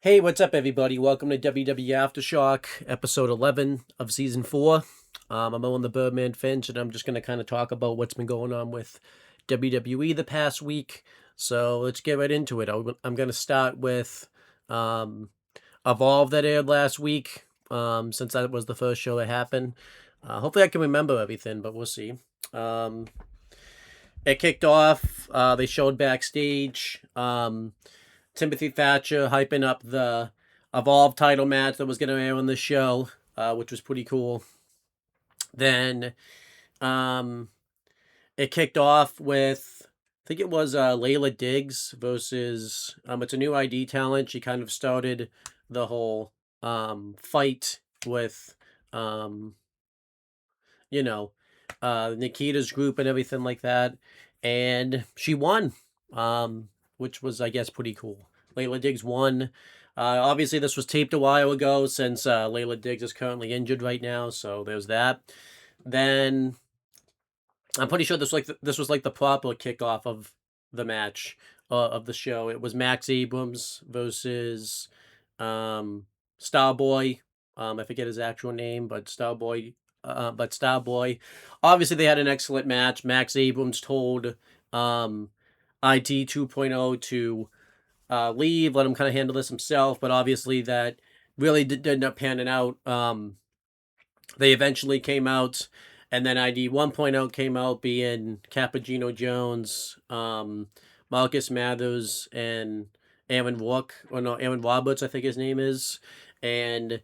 Hey, what's up, everybody? Welcome to WWE Aftershock, episode 11 of season 4. I'm Owen the Birdman Finch, and I'm just going to kind of talk about what's been going on with WWE the past week. So let's get right into it. I'm going to start with Evolve that aired last week, since that was the first show that happened. Hopefully, I can remember everything, but we'll see. It kicked off. They showed backstage. Timothy Thatcher hyping up the Evolve title match that was going to air on the show, which was pretty cool. Then it kicked off with, I think it was Layla Diggs versus, it's a new ID talent. She kind of started the whole fight with, you know, Nikita's group and everything like that. And she won, which was, I guess, pretty cool. Layla Diggs won. Obviously, this was taped a while ago since Layla Diggs is currently injured right now, so there's that. Then I'm pretty sure this was like the proper kickoff of the match of the show. It was Max Abrams versus Starboy. I forget his actual name, but Starboy. Obviously, they had an excellent match. Max Abrams told IT 2.0 to leave, let him kind of handle this himself, but obviously that really did end up panning out. They eventually came out, and then ID 1.0 came out, being Cappuccino Jones, Marcus Mathers, and Aaron Roberts, I think his name is. And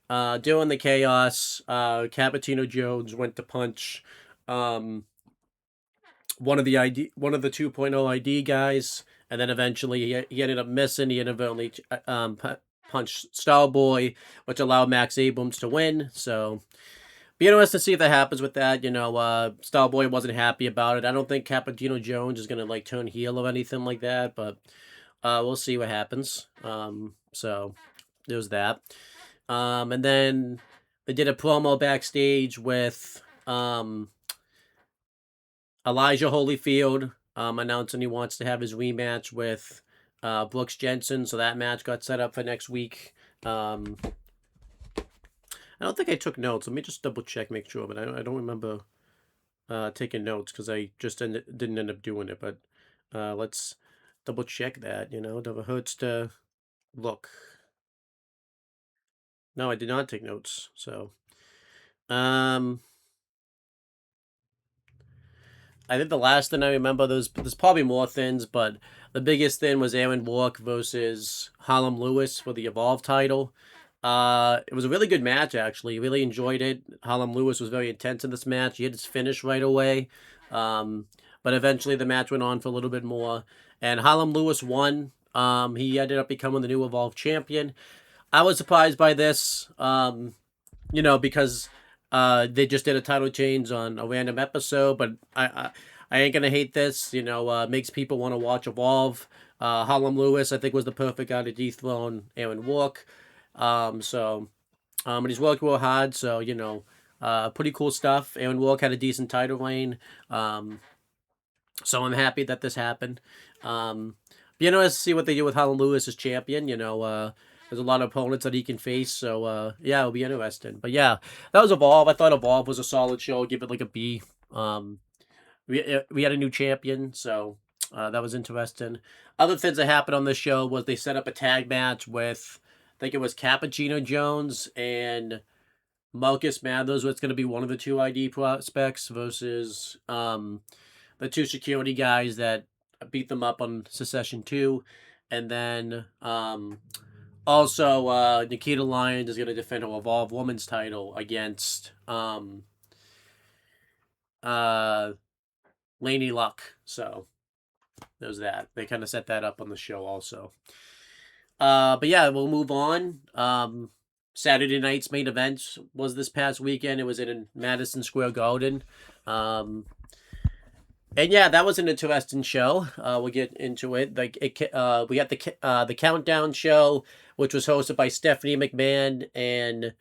during the chaos, Cappuccino Jones went to punch one of the 2.0 ID guys, and then eventually he ended up missing. He inadvertently punched Starboy, which allowed Max Abrams to win. So be interesting to see if that happens with that. Starboy wasn't happy about it. I don't think Cappuccino Jones is gonna like turn heel or anything like that, but we'll see what happens. So there's that. And then they did a promo backstage with Elijah Holyfield, announcing he wants to have his rematch with Brooks Jensen. So that match got set up for next week. I don't think I took notes. Let me just double check, make sure. But I don't remember taking notes because I just didn't end up doing it. But let's double check that. Never hurts to look. No, I did not take notes. So, I think the last thing I remember, there's probably more things, but the biggest thing was Aaron Walk versus Harlem Lewis for the Evolve title. It was a really good match, actually. Really enjoyed it. Harlem Lewis was very intense in this match. He had his finish right away. But eventually the match went on for a little bit more. And Harlem Lewis won. He ended up becoming the new Evolve champion. I was surprised by this, because they just did a title change on a random episode, but I ain't gonna hate this. Makes people want to watch Evolve. Harlem Lewis, I think, was the perfect guy to dethrone Aaron Walk. And he's worked real hard, so pretty cool stuff. Aaron Walk had a decent title reign. So I'm happy that this happened. Be interested to see what they do with Harlem Lewis as champion. There's a lot of opponents that he can face, so yeah, it'll be interesting. But yeah, that was Evolve. I thought Evolve was a solid show. Give it like a B. We had a new champion, so that was interesting. Other things that happened on this show was they set up a tag match with, I think it was Cappuccino Jones and Marcus Mathers. It's going to be one of the two ID prospects versus the two security guys that beat them up on Secession 2. And then also Nikita Lyons is going to defend her Evolve Women's title against Laney Luck. So there's that. They kind of set that up on the show also. But yeah, we'll move on. Saturday night's main event was this past weekend. It was in Madison Square Garden. And yeah, that was an interesting show. We'll get into it. We got the countdown show, which was hosted by Stephanie McMahon and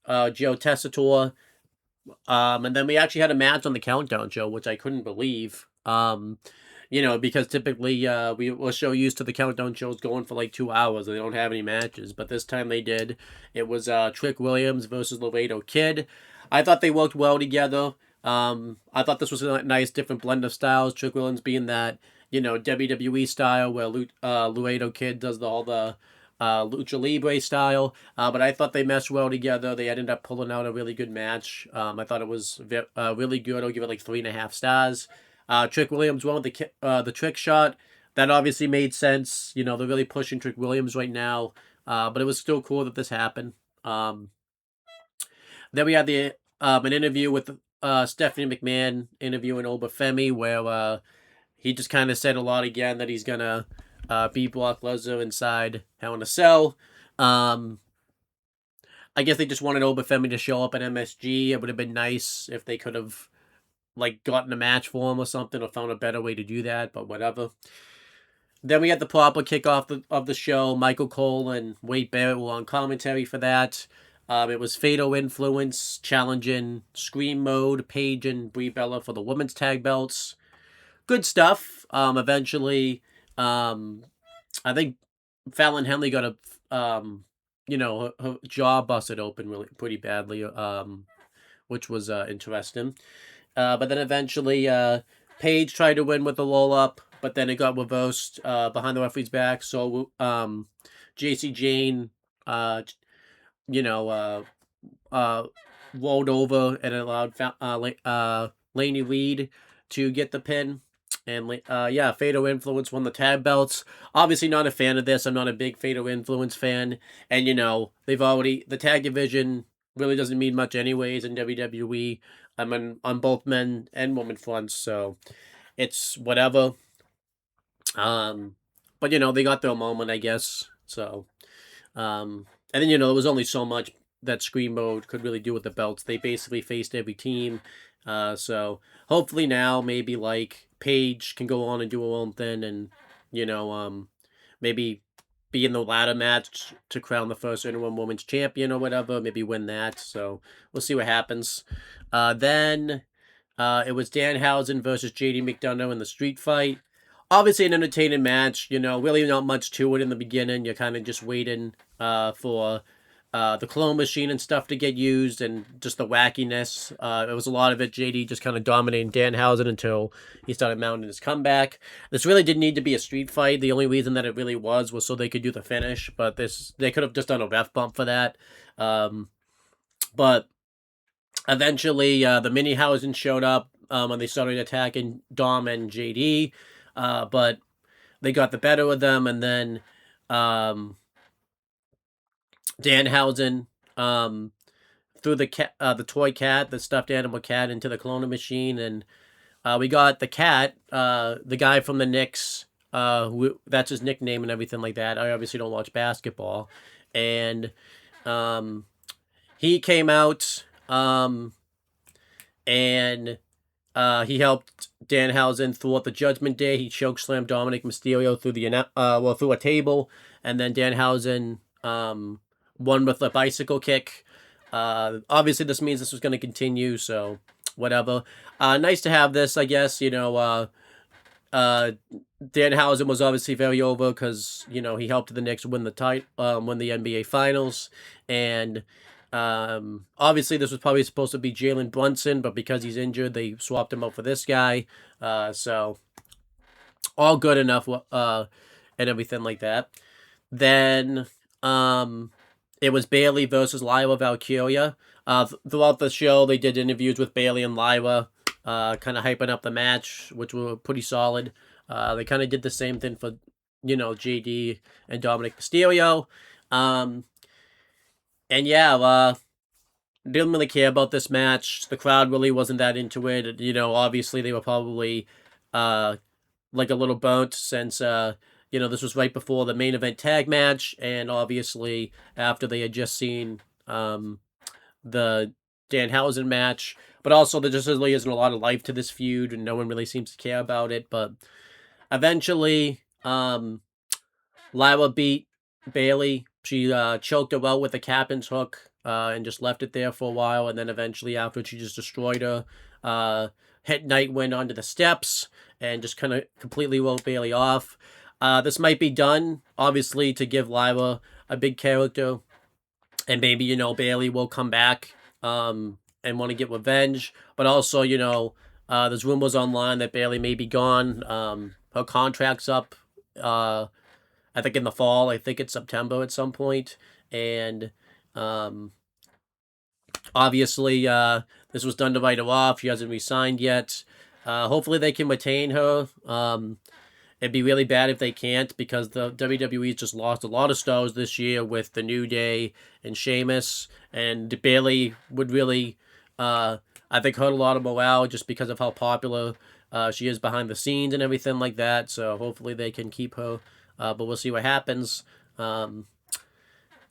Joe Tessitore. And then we actually had a match on the countdown show, which I couldn't believe. because typically we were so used to the countdown shows going for like 2 hours. They don't have any matches, but this time they did. It was Trick Williams versus Laredo Kid. I thought they worked well together. I thought this was a nice different blend of styles. Trick Williams being that WWE style where Laredo Kid does all the lucha libre style. But I thought they meshed well together. They ended up pulling out a really good match. I thought it was really good. I'll give it like 3.5 stars. Trick Williams won with the trick shot. That obviously made sense. They're really pushing Trick Williams right now. But it was still cool that this happened. Then we had an interview with Stephanie McMahon interviewing Obafemi, where he just kind of said a lot again that he's gonna beat Brock Lesnar inside Hell in a Cell. I guess they just wanted Obafemi to show up at MSG. It would have been nice if they could have gotten a match for him or something, or found a better way to do that, but whatever. Then we had the proper kickoff of the show. Michael Cole and Wade Barrett were on commentary for that. It was Fatal Influence challenging Scream Mode, Paige and Brie Bella for the women's tag belts. Good stuff. Eventually, I think Fallon Henley got her jaw busted open really pretty badly, which was interesting. But then eventually, Paige tried to win with the roll up, but then it got reversed behind the referee's back. So JC Jane, rolled over and allowed Laney Reed to get the pin. And Fatal Influence won the tag belts. Obviously not a fan of this. I'm not a big Fatal Influence fan. And the tag division really doesn't mean much anyways in WWE. I'm on both men and women fronts, so it's whatever. But they got their moment, I guess. So and then there was only so much that Scream Mode could really do with the belts. They basically faced every team. So hopefully now maybe Paige can go on and do her own thing, and maybe be in the ladder match to crown the first interim women's champion or whatever. Maybe win that. So we'll see what happens. Then it was Danhausen versus JD McDonough in the street fight. Obviously an entertaining match. Really not much to it in the beginning. You're kind of just waiting for the clone machine and stuff to get used, and just the wackiness. It was a lot of it. JD just kind of dominating Danhausen until he started mounting his comeback. This really didn't need to be a street fight. The only reason that it really was so they could do the finish, but they could have just done a ref bump for that. But eventually the Minihausen showed up when they started attacking Dom and JD, but they got the better of them, and then Danhausen threw the toy cat, the stuffed animal cat, into the cloning machine, and we got the cat, the guy from the Knicks, that's his nickname and everything like that. I obviously don't watch basketball, and he came out, and he helped Danhausen throughout the Judgment Day. He chokeslammed Dominic Mysterio through a table, and then Danhausen won with a bicycle kick. Obviously, this means this was going to continue, so whatever. Nice to have this, I guess. Danhausen was obviously very over because he helped the Knicks win the NBA Finals, and obviously this was probably supposed to be Jalen Brunson, but because he's injured, they swapped him out for this guy. So all good enough, and everything like that. Then it was Bayley versus Lyra Valkyria. Throughout the show, they did interviews with Bayley and Lyra, kind of hyping up the match, which were pretty solid. They kind of did the same thing for, JD and Dominic Mysterio. And yeah, didn't really care about this match. The crowd really wasn't that into it. Obviously they were probably a little burnt since this was right before the main event tag match, and obviously after they had just seen the Danhausen match. But also there just really isn't a lot of life to this feud, and no one really seems to care about it. But eventually, Lyra beat Bayley. She choked her out with a captain's hook and just left it there for a while. And then eventually after, she just destroyed her. Hit Nightwind onto the steps. and just kind of completely wrote Bailey off. This might be done, obviously, to give Lyra a big character, and maybe Bailey will come back and want to get revenge. But also, there's rumors online that Bailey may be gone. Her contract's up. I think in the fall. I think it's September at some point, and um, obviously, this was done to write her off. She hasn't resigned yet. Hopefully, they can retain her. It'd be really bad if they can't, because the WWE's just lost a lot of stars this year with the New Day and Sheamus, and Bailey would really, I think, hurt a lot of morale just because of how popular she is behind the scenes and everything like that. So hopefully they can keep her, but we'll see what happens. And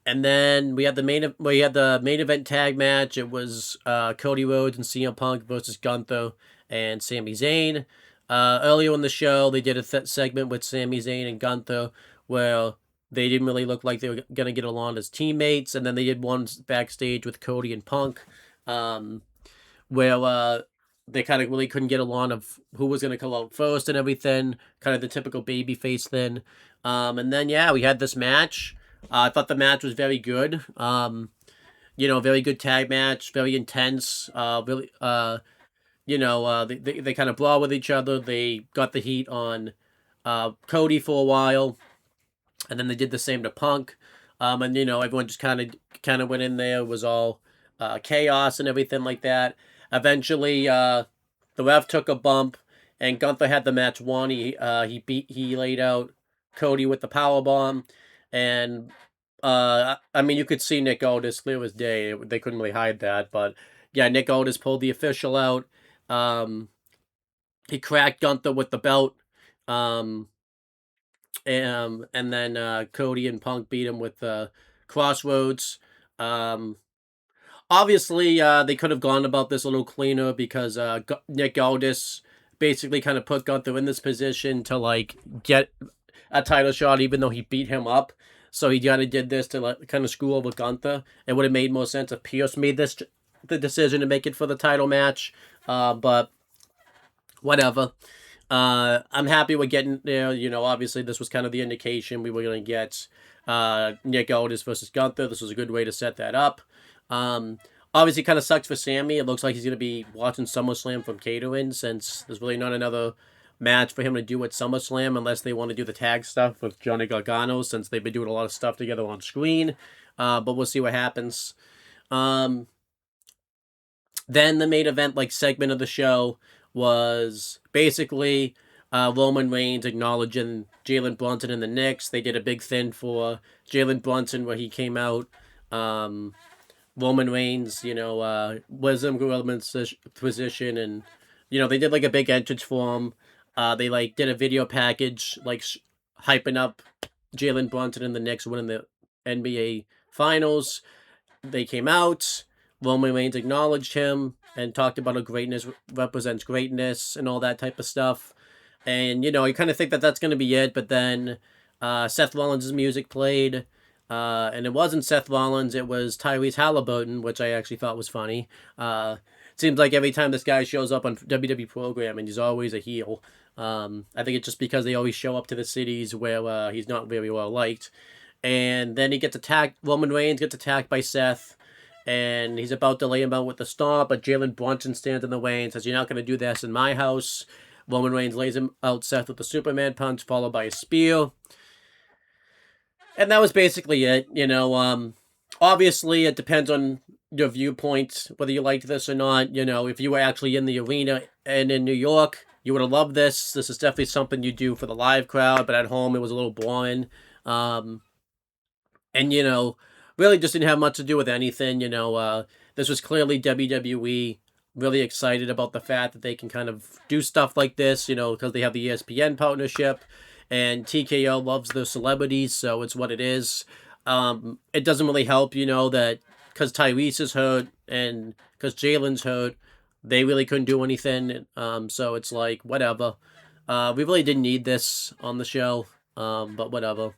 then we had the main event tag match. It was Cody Rhodes and CM Punk versus Gunther and Sami Zayn. Earlier in the show, they did a segment with Sami Zayn and Gunther where they didn't really look like they were going to get along as teammates. And then they did one backstage with Cody and Punk where they kind of really couldn't get along of who was going to come out first and everything. Kind of the typical babyface thing. And then, yeah, we had this match. I thought the match was very good. Very good tag match, very intense. Really, they kind of brawl with each other. They got the heat on Cody for a while, and then they did the same to Punk. And everyone just kind of went in there. It was all chaos and everything like that. Eventually, the ref took a bump, and Gunther had the match won. He laid out Cody with the power bomb, and I mean, you could see Nick Aldis clear as day. They couldn't really hide that, but yeah, Nick Aldis pulled the official out. He cracked Gunther with the belt. Um, and then Cody and Punk beat him with Crossroads. Um, Obviously, they could have gone about this a little cleaner, because Nick Aldis basically kind of put Gunther in this position to like get a title shot, even though he beat him up. So he kind of did this to like kind of screw over Gunther. It would have made more sense if Pierce made the decision to make it for the title match. But whatever. I'm happy we're getting there. Obviously this was kind of the indication we were going to get Nick Aldis versus Gunther. This was a good way to set that up. Obviously kind of sucks for Sammy. It looks like he's going to be watching SummerSlam from catering, since there's really not another match for him to do at SummerSlam unless they want to do the tag stuff with Johnny Gargano, since they've been doing a lot of stuff together on screen. But we'll see what happens. Then the main event segment of the show was basically Roman Reigns acknowledging Jalen Brunson and the Knicks. They did a big thing for Jalen Brunson where he came out. Roman Reigns, was in Gorill's position, and they did a big entrance for him. They did a video package hyping up Jalen Brunson and the Knicks winning the NBA Finals. They came out. Roman Reigns acknowledged him and talked about how greatness represents greatness and all that type of stuff. And you kind of think that that's going to be it, but then Seth Rollins' music played. And it wasn't Seth Rollins, it was Tyrese Halliburton, which I actually thought was funny. It seems like every time this guy shows up on WWE programming, he's always a heel. I think it's just because they always show up to the cities where he's not very well liked. And then he gets attacked. Roman Reigns gets attacked by Seth, and he's about to lay him out with the stomp, but Jalen Brunson stands in the way and says, "You're not going to do this in my house." Roman Reigns lays him out Seth with the Superman punch, followed by a spear. And that was basically it. Obviously it depends on your viewpoint, whether you liked this or not. If you were actually in the arena and in New York, you would have loved this. This is definitely something you do for the live crowd, but at home it was a little boring. And really just didn't have much to do with anything. This was clearly WWE really excited about the fact that they can kind of do stuff like this, because they have the ESPN partnership. And TKO loves the celebrities, so it's what it is. It doesn't really help, that because Tyrese is hurt and because Jalen's hurt, they really couldn't do anything. So it's whatever. We really didn't need this on the show, but whatever.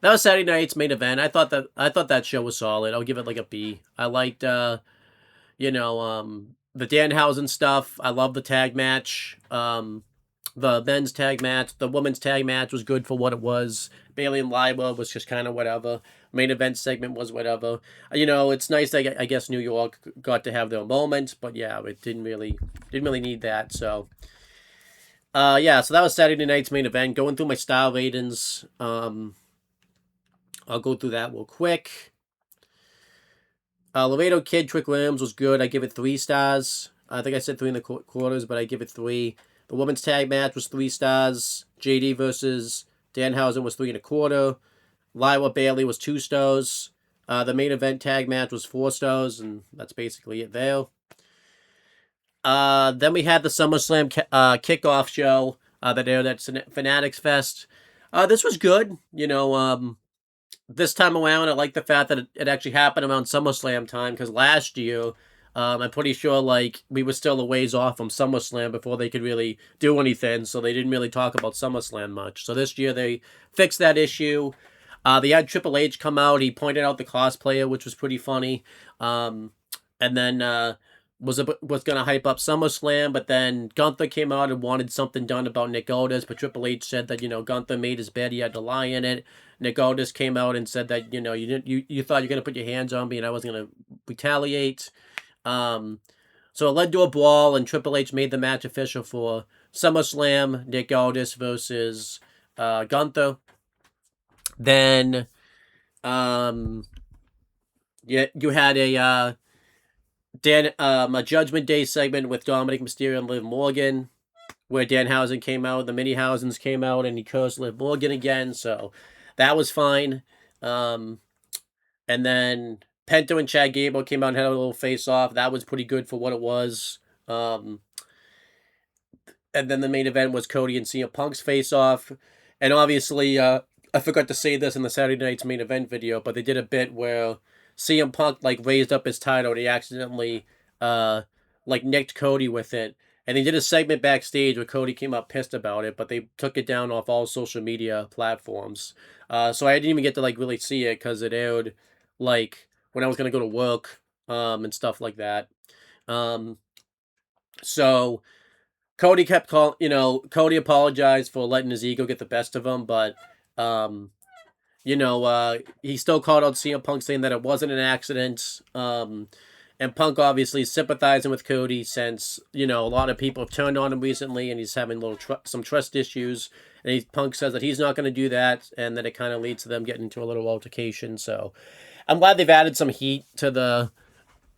That was Saturday night's main event. I thought that show was solid. I'll give it a B. I liked, the Danhausen stuff. I love the tag match. the men's tag match. The women's tag match was good for what it was. Bailey and Lyra was just kind of whatever. Main event segment was whatever. It's nice that I guess New York got to have their moment, but yeah, it didn't really need that. So yeah, so that was Saturday night's main event. Going through my star ratings, I'll go through that real quick. Laredo Kid Trick Williams was good. I give it 3 stars. I think I said 3 1/4, but I give it 3. The women's tag match was 3 stars. JD versus Danhausen was 3 1/4. Lyra Bailey was 2 stars. The main event tag match was 4 stars, and that's basically it there. Then we had the SummerSlam kickoff show that aired at Fanatics Fest. This was good. This time around, I like the fact that it actually happened around SummerSlam time, because last year, I'm pretty sure we were still a ways off from SummerSlam before they could really do anything, so they didn't really talk about SummerSlam much. So this year they fixed that issue. They had Triple H come out. He pointed out the cosplayer, which was pretty funny. And then was going to hype up SummerSlam, but then Gunther came out and wanted something done about Nick Aldis, but Triple H said that Gunther made his bed, he had to lie in it. Nick Aldis came out and said that you thought you were going to put your hands on me and I wasn't going to retaliate. So it led to a brawl, and Triple H made the match official for SummerSlam: Nick Aldis versus Gunther. Then you had a Judgment Day segment with Dominic Mysterio and Liv Morgan, where Danhausen came out, the Mini Housens came out, and he cursed Liv Morgan again, so that was fine. And then Penta and Chad Gable came out and had a little face-off. That was pretty good for what it was. And then the main event was Cody and CM Punk's face-off. And obviously, I forgot to say this in the Saturday night's main event video, but they did a bit where CM Punk raised up his title and he accidentally nicked Cody with it. And they did a segment backstage where Cody came up pissed about it, but they took it down off all social media platforms. So I didn't even get to really see it because it aired when I was gonna go to work and stuff like that. So Cody kept Cody apologized for letting his ego get the best of him, but he still called out CM Punk, saying that it wasn't an accident. And Punk obviously sympathizing with Cody since, a lot of people have turned on him recently and he's having some trust issues. And Punk says that he's not going to do that, and that it kind of leads to them getting into a little altercation. So I'm glad they've added some heat to the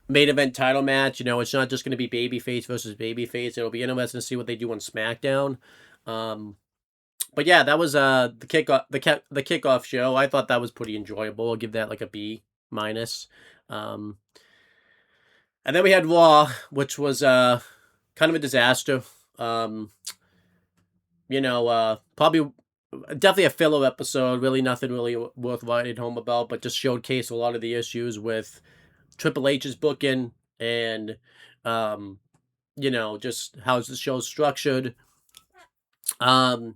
main event title match. It's not just going to be babyface versus babyface. It'll be interesting to see what they do on SmackDown. But yeah, that was the kickoff show. I thought that was pretty enjoyable. I'll give that a B minus. And then we had Raw, which was kind of a disaster. Probably definitely a filler episode. Really nothing really worth writing home about, but just showcased a lot of the issues with Triple H's booking and just how's the show structured. It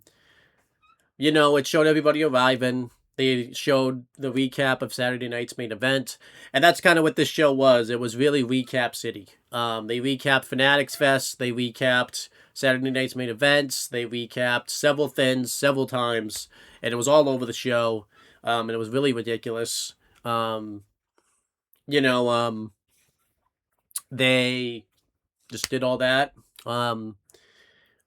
showed everybody arriving. They showed the recap of Saturday night's main event. And that's kind of what this show was. It was really recap city. They recapped Fanatics Fest. They recapped Saturday night's main events. They recapped several things, several times. And it was all over the show. And it was really ridiculous. They just did all that. I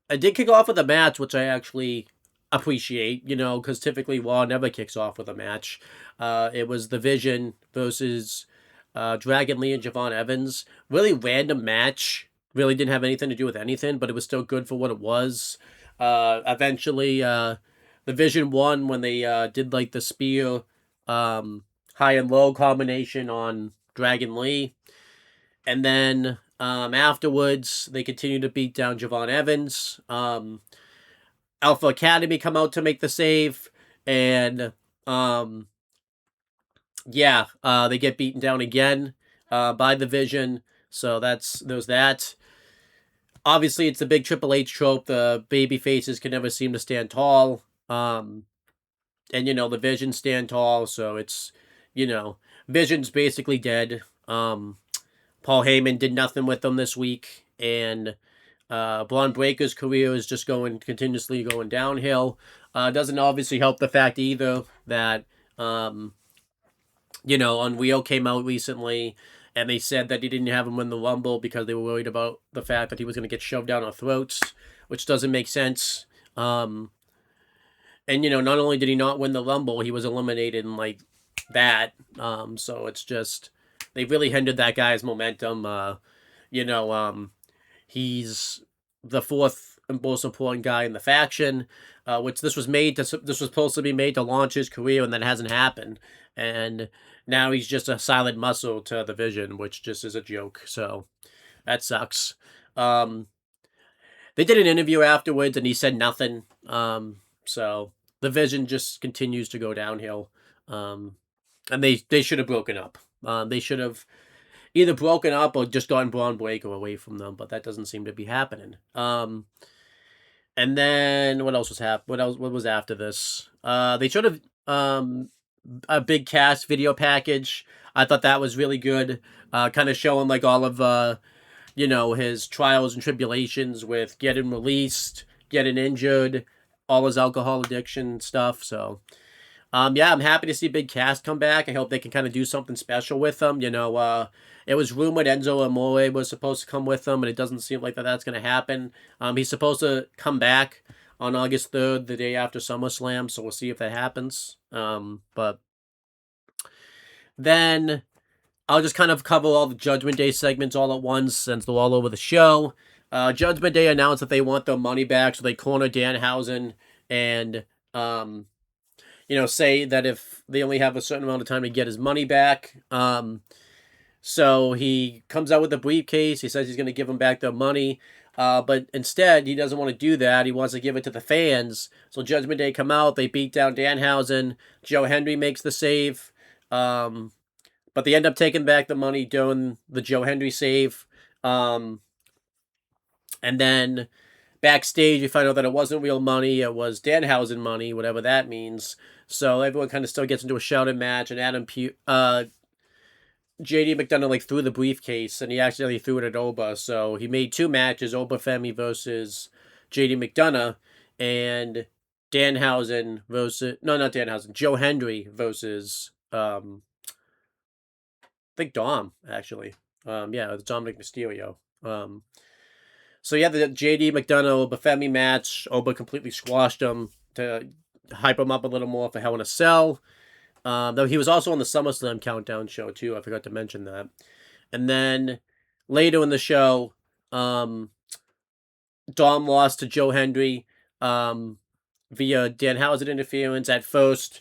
did kick off with a match, which I actually appreciate, because typically Raw never kicks off with a match. It was The Vision versus Dragon Lee and Javon Evans. Really random match. Really didn't have anything to do with anything, but it was still good for what it was. Eventually, The Vision won when they did the spear high and low combination on Dragon Lee. And then afterwards, they continued to beat down Javon Evans. Alpha Academy come out to make the save, and they get beaten down again by the Vision. So there's that. Obviously, it's the big Triple H trope. The baby faces can never seem to stand tall. And the Vision stand tall, so it's Vision's basically dead. Paul Heyman did nothing with them this week, and Braun Breaker's career is just continuously going downhill. Doesn't obviously help the fact either that Unreal came out recently and they said that they didn't have him win the Rumble because they were worried about the fact that he was going to get shoved down our throats, which doesn't make sense. And not only did he not win the Rumble, he was eliminated in like that. So it's just they really hindered that guy's momentum. You know, he's the fourth most important guy in the faction, which this was supposed to be made to launch his career, and that hasn't happened. And now he's just a silent muscle to the Vision, which just is a joke. So that sucks. They did an interview afterwards, and he said nothing. So the Vision just continues to go downhill. And they should have broken up. They should have either broken up or just gotten Braun Breaker away from them, but that doesn't seem to be happening. And then what else was What was after this? They should have a big cast video package. I thought that was really good. Kind of showing like all of his trials and tribulations with getting released, getting injured, all his alcohol addiction stuff. So yeah, I'm happy to see Big Cass come back. I hope they can kind of do something special with him. It was rumored Enzo Amore was supposed to come with them, but it doesn't seem like that's going to happen. He's supposed to come back on August 3rd, the day after SummerSlam, so we'll see if that happens. But then I'll just kind of cover all the Judgment Day segments all at once since they're all over the show. Judgment Day announced that they want their money back, so they corner Danhausen and say that if they only have a certain amount of time to get his money back. So he comes out with a briefcase. He says he's going to give them back their money. But instead, he doesn't want to do that. He wants to give it to the fans. So Judgment Day come out. They beat down Danhausen. Joe Hendry makes the save. But they end up taking back the money during the Joe Hendry save. And then backstage, we find out that it wasn't real money. It was Danhausen money, whatever that means. So everyone kind of still gets into a shouted match. And JD McDonough threw the briefcase and he accidentally threw it at Oba. So he made two matches, Oba Femi versus JD McDonough, and Danhausen versus not Danhausen, Joe Hendry versus I think Dom, actually. Yeah, it's Dominic Mysterio. So yeah, the JD McDonough Oba Femi match, Oba completely squashed him to hype him up a little more for Hell in a Cell. Though he was also on the SummerSlam Countdown show too. I forgot to mention that. And then later in the show, Dom lost to Joe Hendry via Danhausen interference. At first,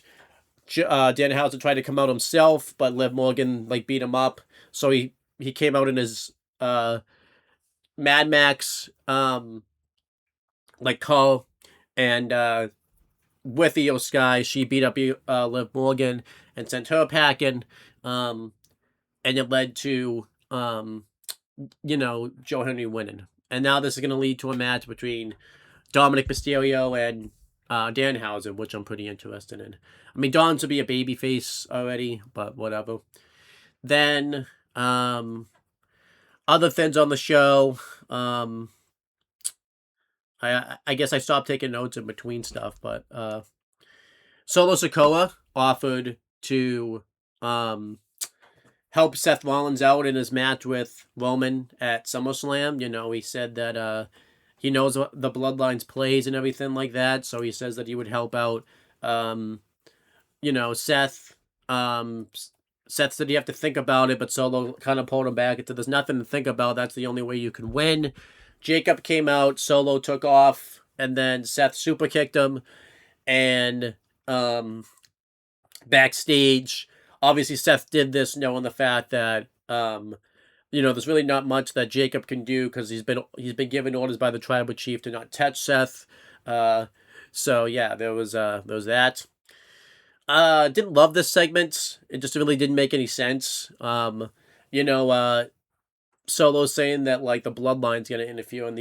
Danhausen tried to come out himself, but Liv Morgan beat him up. So he came out in his Mad Max call, and with Io Sky, she beat up Liv Morgan and sent her packing, and it led to Joe Hendry winning. And now this is going to lead to a match between Dominic Mysterio and Danhausen, which I'm pretty interested in. I mean, Dom's will be a babyface already, but whatever. Then other things on the show. I guess I stopped taking notes in between stuff, but Solo Sikoa offered to help Seth Rollins out in his match with Roman at SummerSlam. He said that he knows the Bloodlines plays and everything like that, so he says that he would help out. Seth. Seth said you have to think about it, but Solo kind of pulled him back and said there's nothing to think about. That's the only way you can win. Jacob came out, Solo took off, and then Seth super kicked him. And backstage, obviously Seth did this knowing the fact that there's really not much that Jacob can do because he's been given orders by the tribal chief to not touch Seth. So yeah, there was that. Didn't love this segment. It just really didn't make any sense. Solo saying that the Bloodline's gonna interfere in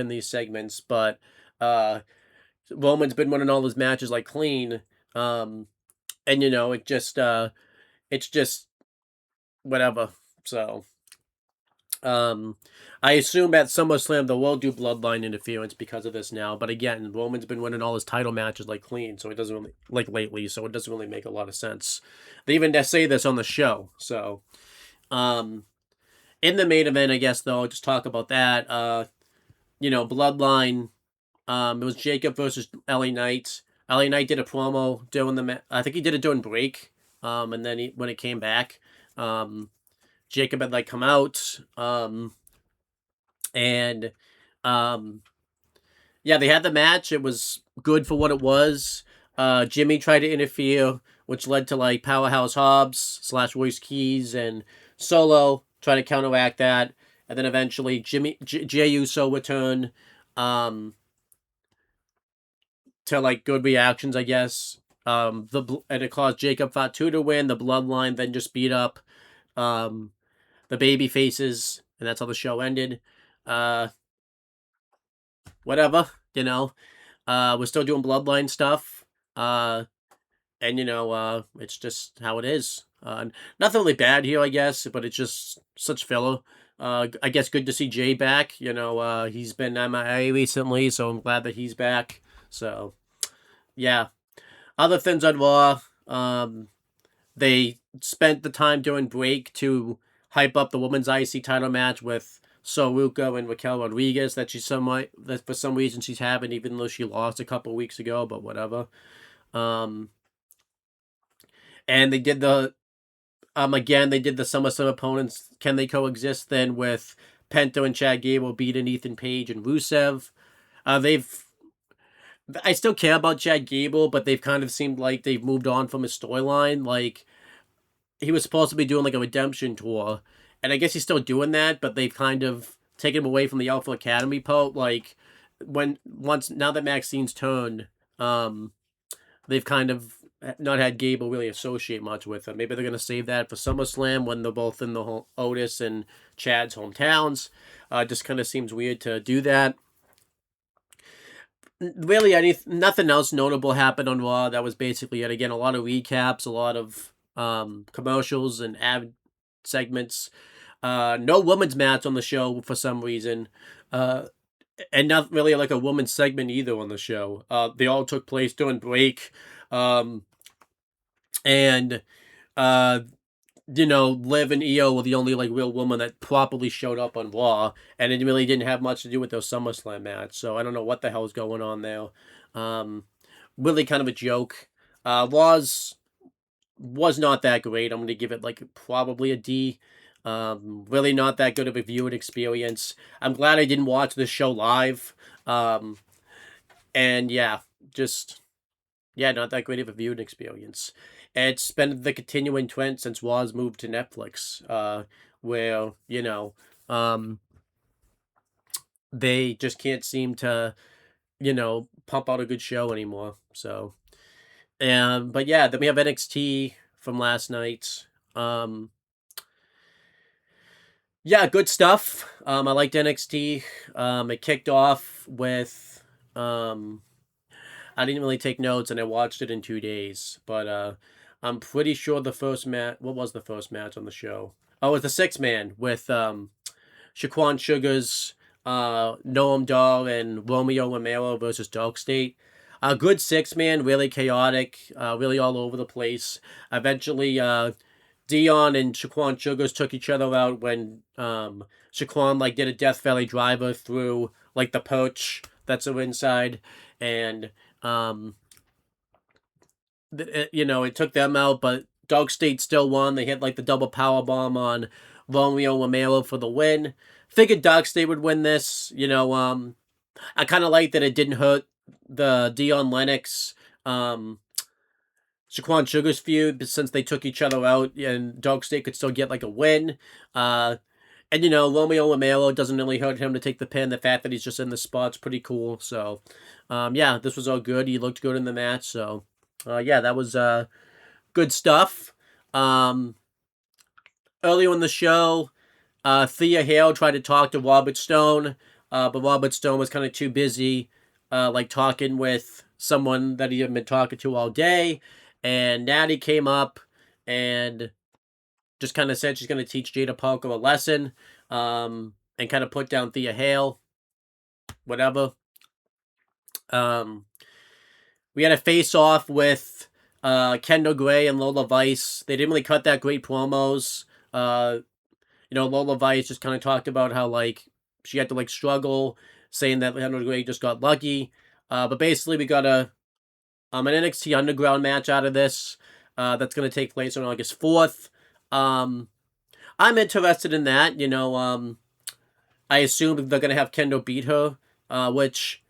these segments, but Roman's been winning all his matches clean, and it's just whatever. So Um, I assume at SummerSlam they will do bloodline interference because of this now. But again, Roman's been winning all his title matches like clean, so it doesn't really like lately. So it doesn't really make a lot of sense. They even say this on the show. So um, in the main event, I guess though, I'll just talk about that. Bloodline. It was Jacob versus LA Knight. LA Knight did a promo during I think he did it during break. And then when it came back, um, Jacob had like come out. And um, yeah, they had the match. It was good for what it was. Jimmy tried to interfere, which led to like Powerhouse Hobbs / Royce Keys and Solo trying to counteract that, and then eventually Jey Uso returned to like good reactions, I guess. And it caused Jacob Fatu to win. The Bloodline then just beat up um, the baby faces, and that's how the show ended. Uh, Whatever, you know. We're still doing Bloodline stuff. And it's just how it is. Nothing really bad here, I guess, but it's just such filler. I guess good to see Jay back. He's been MIA recently, so I'm glad that he's back. So, yeah. Other things on Raw, they spent the time during break to hype up the women's IC title match with Soruka and Raquel Rodriguez that for some reason she's having, even though she lost a couple weeks ago, but whatever. Um, and they did again, they did the SummerSlam opponents. Can they coexist then with Penta and Chad Gable beating Ethan Page and Rusev? I still care about Chad Gable, but they've kind of seemed like they've moved on from his storyline. Like, he was supposed to be doing like a redemption tour, and I guess he's still doing that, but they've kind of taken him away from the Alpha Academy part. Like, now that Maxine's turned, they've kind of not had Gable really associate much with him. Maybe they're gonna save that for SummerSlam when they're both in the Otis and Chad's hometowns. Just kind of seems weird to do that. Really, nothing else notable happened on Raw. That was basically it. Again, a lot of recaps, a lot of commercials and ad segments. No women's match on the show for some reason. And not really like a women's segment either on the show. They all took place during break. And Liv and Io were the only like real woman that properly showed up on Raw, and it really didn't have much to do with their SummerSlam match. So I don't know what the hell's going on there. Really kind of a joke. Was not that great. I'm going to give it like probably a D. Really not that good of a viewing experience. I'm glad I didn't watch this show live. And yeah, not that great of a viewing experience. It's been the continuing trend since Raw's moved to Netflix, where they just can't seem to pump out a good show anymore. So, but yeah, then we have NXT from last night. Yeah, good stuff. I liked NXT. It kicked off with I didn't really take notes, and I watched it in 2 days. But I'm pretty sure the first match. What was the first match on the show? Oh, it was the 6-man with Shaquan Sugars, Noam Dar, and Romeo Romero versus Dark State. A good 6-man, really chaotic, really all over the place. Eventually, Dion and Shaquan Sugars took each other out when Shaquan like did a Death Valley driver through like the perch that's inside, and it took them out, but Dog State still won. They hit like the double power bomb on Romeo Romero for the win. Figured Dog State would win this. I kind of like that it didn't hurt the Dion Lennox, Shaquan Sugar's feud, since they took each other out and Dog State could still get like a win. And Romeo Romero doesn't really hurt him to take the pin. The fact that he's just in the spot's pretty cool. So, yeah, this was all good. He looked good in the match. So, yeah, that was good stuff. Earlier in the show, Thea Hale tried to talk to Robert Stone, but Robert Stone was kind of too busy, like talking with someone that he had been talking to all day. And Natty came up and just kind of said she's going to teach Jada Parker a lesson. and kind of put down Thea Hale, whatever. Um, we had a face-off with Kendall Gray and Lola Vice. They didn't really cut that great promos. Uh, Lola Vice just kind of talked about how, like, she had to, like, struggle, saying that Kendall Gray just got lucky. But basically, we got an NXT Underground match out of this that's going to take place on August 4th. I'm interested in that. I assume they're going to have Kendall beat her, which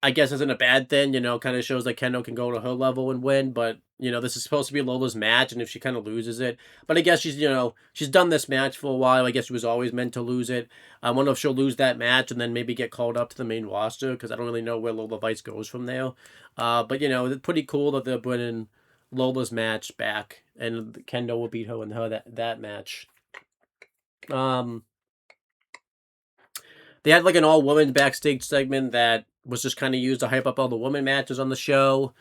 I guess isn't a bad thing. Kind of shows that Kendall can go to her level and win. But this is supposed to be Lola's match, and if she kind of loses it, but I guess she's done this match for a while. I guess she was always meant to lose it. I wonder if she'll lose that match and then maybe get called up to the main roster, because I don't really know where Lola Vice goes from there. But it's pretty cool that they're bringing Lola's match back, and Kendall will beat her in that match. They had like an all women backstage segment that was just kind of used to hype up all the women matches on the show.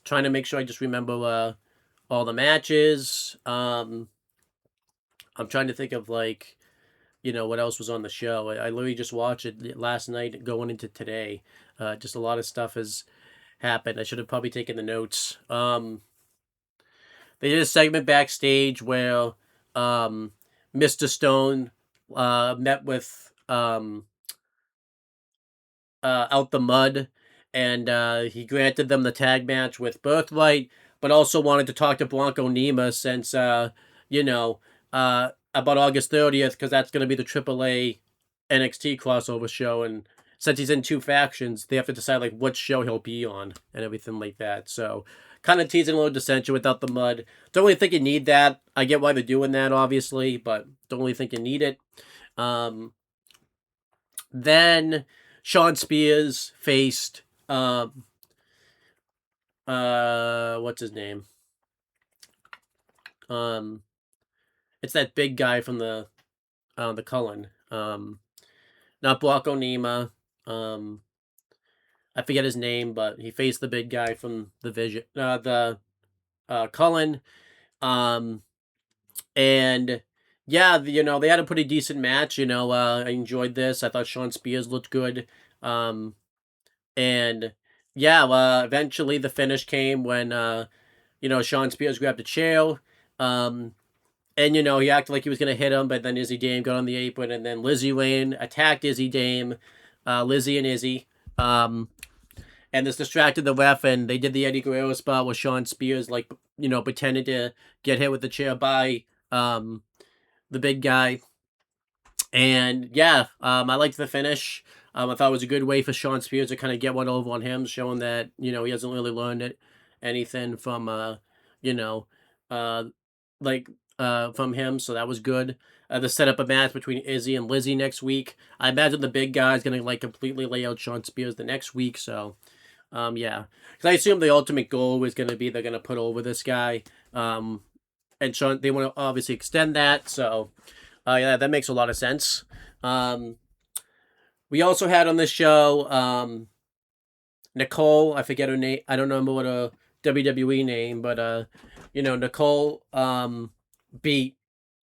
Trying to make sure I just remember all the matches. I'm trying to think of what else was on the show. I literally just watched it last night going into today. Just a lot of stuff has happened. I should have probably taken the notes. They did a segment backstage where Mr. Stone met with Out the Mud, and he granted them the tag match with Birthright, but also wanted to talk to Bronco Nima since, about August 30th, because that's going to be the AAA NXT crossover show, and since he's in two factions, they have to decide like what show he'll be on and everything like that. So, kind of teasing a little dissension without the mud. Don't really think you need that. I get why they're doing that, obviously, but don't really think you need it. Then Sean Spears faced what's his name? It's that big guy from the Cullen. Not Blanco Nima. I forget his name, but he faced the big guy from the Vision, the Cullen. And yeah, they had a pretty decent match. I enjoyed this. I thought Sean Spears looked good. And yeah, eventually the finish came when Sean Spears grabbed a chair. And he acted like he was gonna hit him, but then Izzy Dame got on the apron, and then Lizzie Lane attacked Izzy Dame, Lizzie and Izzy. And this distracted the ref, and they did the Eddie Guerrero spot with Sean Spears, pretended to get hit with the chair by the big guy. And yeah, I liked the finish. I thought it was a good way for Sean Spears to kind of get one over on him, showing that he hasn't really learned anything from from him. So that was good. To set up a match between Izzy and Lizzie next week. I imagine the big guy is gonna completely lay out Sean Spears the next week. So yeah, because I assume the ultimate goal is gonna be they're gonna put over this guy. And Sean, they want to obviously extend that. So yeah, that makes a lot of sense. We also had on this show Nicole. I forget her name. I don't remember what a WWE name, but Nicole beat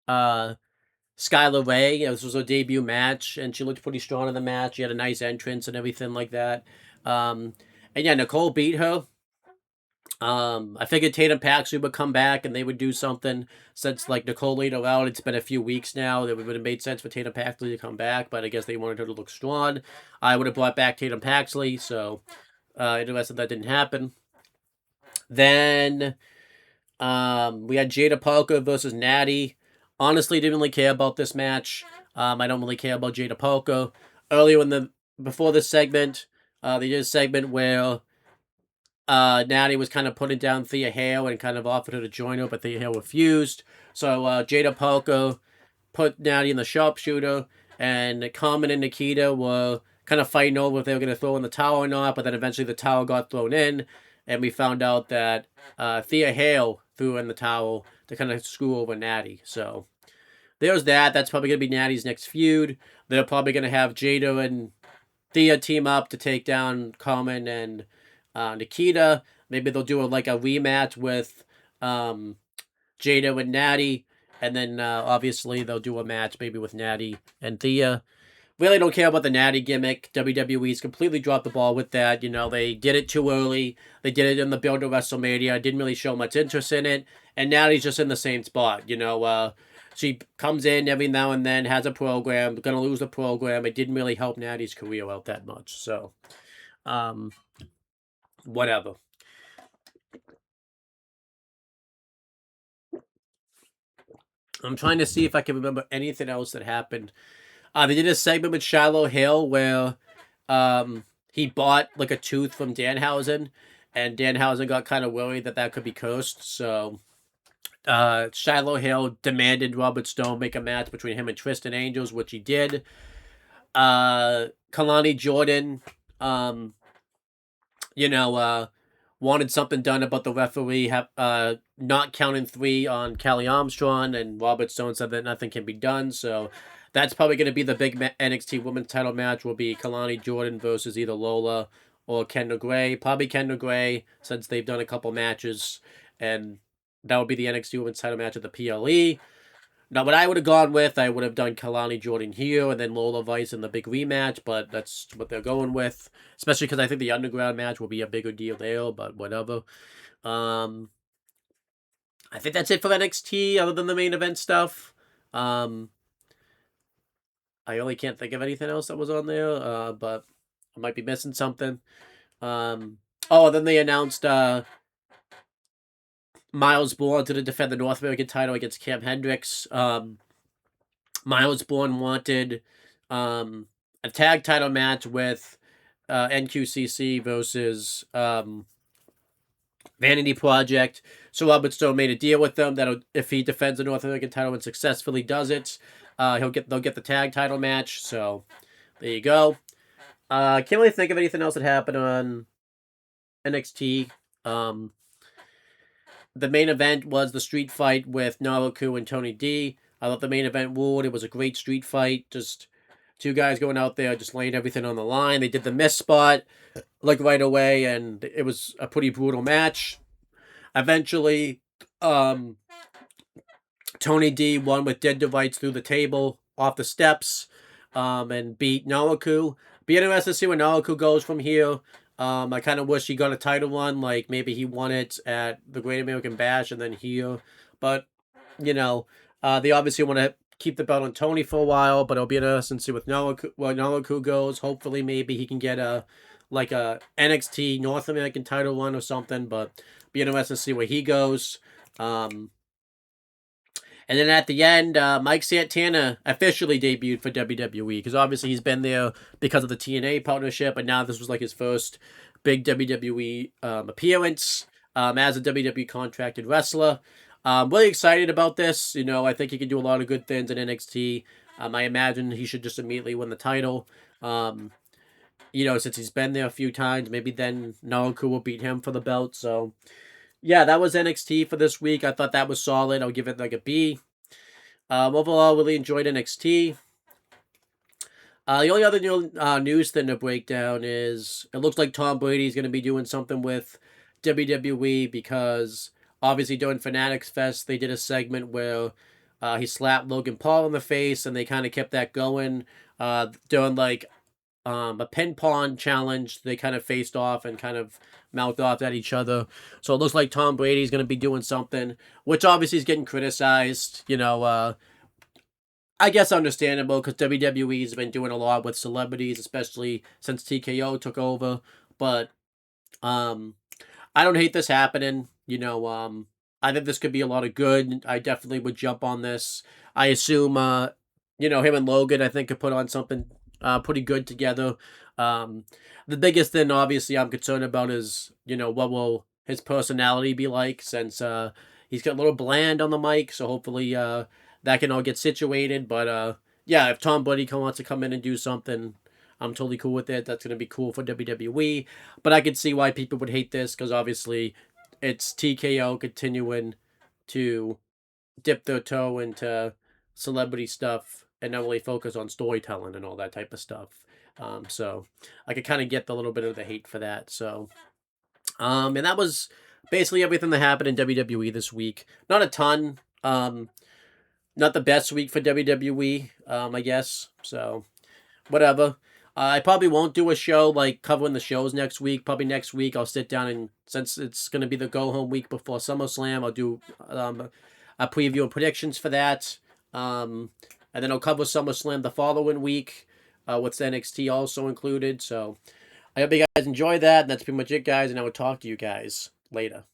Skylar Ray. This was her debut match, and she looked pretty strong in the match. She had a nice entrance and everything like that. And yeah, Nicole beat her. I figured Tatum Paxley would come back and they would do something since Nicole laid her out. It's been a few weeks now. It would have made sense for Tatum Paxley to come back, but I guess they wanted her to look strong. I would have brought back Tatum Paxley, so interested that didn't happen. Then we had Jada Parker versus Natty. Honestly, didn't really care about this match. I don't really care about Jada Parker. Before this segment, they did a segment where Natty was kind of putting down Thea Hale and kind of offered her to join her, but Thea Hale refused. So Jada Parker put Natty in the sharpshooter, and Carmen and Nikita were kind of fighting over if they were going to throw in the towel or not, but then eventually the towel got thrown in, and we found out that Thea Hale threw in the towel to kind of screw over Natty. So there's that. That's probably going to be Natty's next feud. They're probably going to have Jada and Thea team up to take down Carmen and Nikita. Maybe they'll do a rematch with Jada with Natty, and then obviously they'll do a match maybe with Natty and Thea. Really don't care about the Natty gimmick. WWE's completely dropped the ball with that. You know, they did it too early. They did it in the build to WrestleMania. Didn't really show much interest in it. And Natty's just in the same spot. You know, she comes in every now and then, has a program, gonna lose the program. It didn't really help Natty's career out that much. So, um, whatever. I'm trying to see if I can remember anything else that happened. They did a segment with Shiloh Hill where he bought like a tooth from Danhausen, and Danhausen got kind of worried that that could be cursed. So Shiloh Hill demanded Robert Stone make a match between him and Tristan Angels, which he did. Kalani Jordan, um, you know, wanted something done about the referee not counting 3 on Callie Armstrong, and Robert Stone said that nothing can be done. So that's probably going to be the big NXT Women's Title match. Will be Kalani Jordan versus either Lola or Kendra Gray. Probably Kendra Gray, since they've done a couple matches, and that would be the NXT Women's Title match at the PLE. Now, what I would have gone with, I would have done Kalani Jordan here and then Lola Vice in the big rematch, but that's what they're going with. Especially because I think the Underground match will be a bigger deal there, but whatever. I think that's it for NXT, other than the main event stuff. I really can't think of anything else that was on there, but I might be missing something. Then they announced Miles Bourne to defend the North American title against Cam Hendricks. Miles Bourne wanted a tag title match with NQCC versus Vanity Project. So Robert Stone made a deal with them that if he defends the North American title and successfully does it, they'll get the tag title match. So there you go. Can't really think of anything else that happened on NXT. The main event was the street fight with Naruku and Tony D. I thought the main event ruled. It was a great street fight. Just two guys going out there, just laying everything on the line. They did the miss spot like right away, and it was a pretty brutal match. Eventually, Tony D won with dead device through the table off the steps, and beat Naruku. Be interested to see where Naruku goes from here. I kind of wish he got a title run, like maybe he won it at the Great American Bash and then here. But, you know, they obviously want to keep the belt on Tony for a while, but it'll be interesting to see where Naruku goes. Hopefully, maybe he can get a NXT North American title run or something, but be interested to see where he goes. And then at the end, Mike Santana officially debuted for WWE because obviously he's been there because of the TNA partnership, and now this was like his first big WWE appearance as a WWE contracted wrestler. Really excited about this. You know, I think he can do a lot of good things in NXT. I imagine he should just immediately win the title. You know, since he's been there a few times, maybe then Naruku will beat him for the belt. So yeah, that was NXT for this week. I thought that was solid. I'll give it like a B. Overall, really enjoyed NXT. The only other news thing to break down is it looks like Tom Brady's going to be doing something with WWE because obviously during Fanatics Fest, they did a segment where he slapped Logan Paul in the face, and they kind of kept that going. During like a ping pong challenge, they kind of faced off and kind of mouthed off at each other. So it looks like Tom Brady's going to be doing something, which obviously is getting criticized. You know, I guess understandable because WWE's been doing a lot with celebrities, especially since TKO took over. But I don't hate this happening. You know, I think this could be a lot of good. I definitely would jump on this. I assume, you know, him and Logan, I think, could put on something pretty good together. The biggest thing, obviously, I'm concerned about is, you know, what will his personality be like since he's got a little bland on the mic. So hopefully that can all get situated. But yeah, if Tom Brady wants to come in and do something, I'm totally cool with it. That's going to be cool for WWE. But I could see why people would hate this because obviously it's TKO continuing to dip their toe into celebrity stuff and not really focus on storytelling and all that type of stuff. So I could kind of get the little bit of the hate for that. So, and that was basically everything that happened in WWE this week. Not a ton. Not the best week for WWE, I guess. So whatever. I probably won't do a show like covering the shows next week. Probably next week I'll sit down and, since it's gonna be the go home week before SummerSlam, I'll do a preview and predictions for that. And then I'll cover SummerSlam the following week, with NXT also included. So I hope you guys enjoy that. And that's pretty much it, guys. And I will talk to you guys later.